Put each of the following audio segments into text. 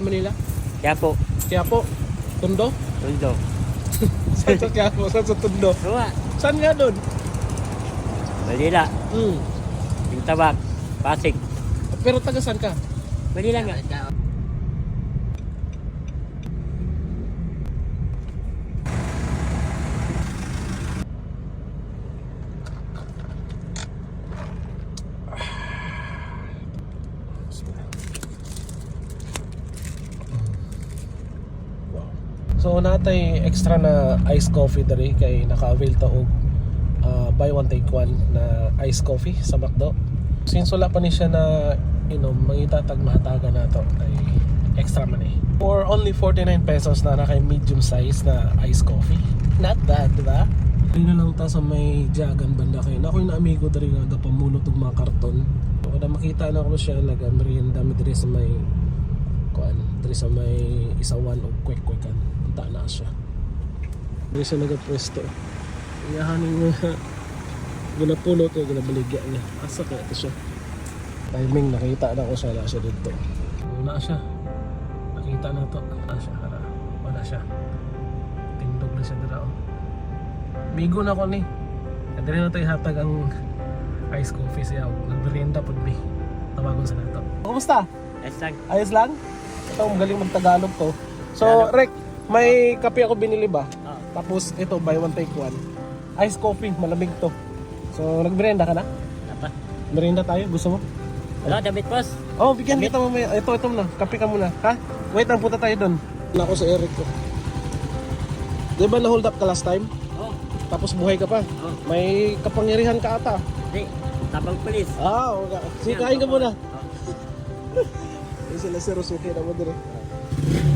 Manila? Quiapo. Quiapo? Tondo? Tondo. Saan sa Quiapo? Saan sa Tondo? Ruwa. Saan nga doon? Manila. Pintabak. Pasig. Pero taga saan ka? Manila nga. So natay extra na iced coffee diri kay naka-avail ta og buy one take one na iced coffee sa McDo. Since wala pa ni siya na inom, mangitatag mahataga na to kay extra man eh. For only 49 pesos na kay medium size na iced coffee. Not bad, di ba? Dili na lang ta sa may jagan banda kay na ako yung amigo diri nga gapamunot og mga karton. So kada makita na ko siya nagamerienda mi diri sa may kuan, diri sa may isawan og kwek-kwekan. Na siya. Hindi siya nagapwesto. Iyahanin nga ginapulot o ginabaligya niya. Asa kaya ito siya? Timing, nakita na ko siya. Na siya dito. Una siya. Nakita na to. Na siya. Wala siya. Tindog na siya dito. Bigo na ko ni. Kaya na tayo hatag ang ice coffee siya. Nagberienda po mi. Tawagon sa nato. Kumusta? Ayos lang. Ayos lang? Ito, magaling mag-Tagalog to. So, Rek, may kape ako binili ba? Tapos ito, buy one take one. Ice coffee, malamig to. So, nagmerienda ka na? Apa? Merienda tayo, gusto mo? Hello, David Boss. Oh, bigyan kita mamaya. Ito na. Kape ka muna. Ha? Wait lang, punta tayo doon. Wala ako sa Eric ko. Di ba na-hold up ka last time? Oh. Tapos buhay ka pa? Oh. May kapangyarihan ka ata. Hindi. Tabang pulis. Okay. Sige, kain ka muna. Sila si Rosuke naman din eh.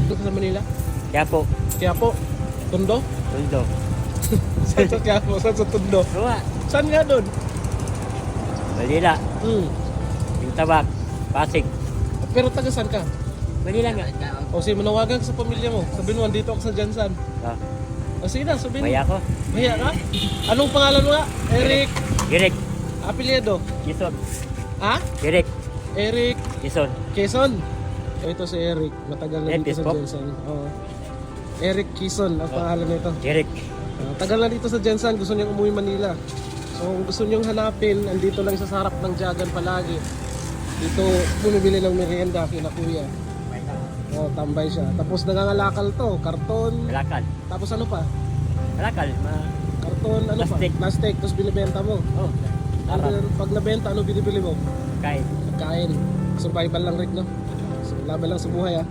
Dito sa Manila? Quiapo. Quiapo? Tondo? Tondo. Saan sa Quiapo? Saan sa Tondo? Ruwa. Saan nga doon? Manila. Pintabak. Pasig. Pero taga saan ka? Manila nga. O sige, manawagan ka sa pamilya mo. Sabihin mo, andito ako sa Jansan. O sige na, sabihin mo. Maya ko. Maya ka? Anong pangalan mo nga? Eric. Eric. Apelyido? Quezon. Ha? Eric. Eric Quezon. Quezon. Ito si Eric. Matagal na dito sa Jansan. Oo. Eric Quezon ang pangalan nito. Eric. Tagal na dito sa Jansan. Gusto niyang umuwi Manila. So kung gusto niyong hanapin, andito lang sa harap ng Jagan palagi. Dito bumibili ng merienda kina kuya. Tambay siya. Tapos nangangalakal to, karton. Malakal. Tapos ano pa? Malakal. Karton, ano Plastic. pa? Plastic. Tapos binibenta mo. Oh. Pag nabenta, ano binibili mo? Kain. Kain. Survival lang rin, no? So, laban lang sa buhay, ah.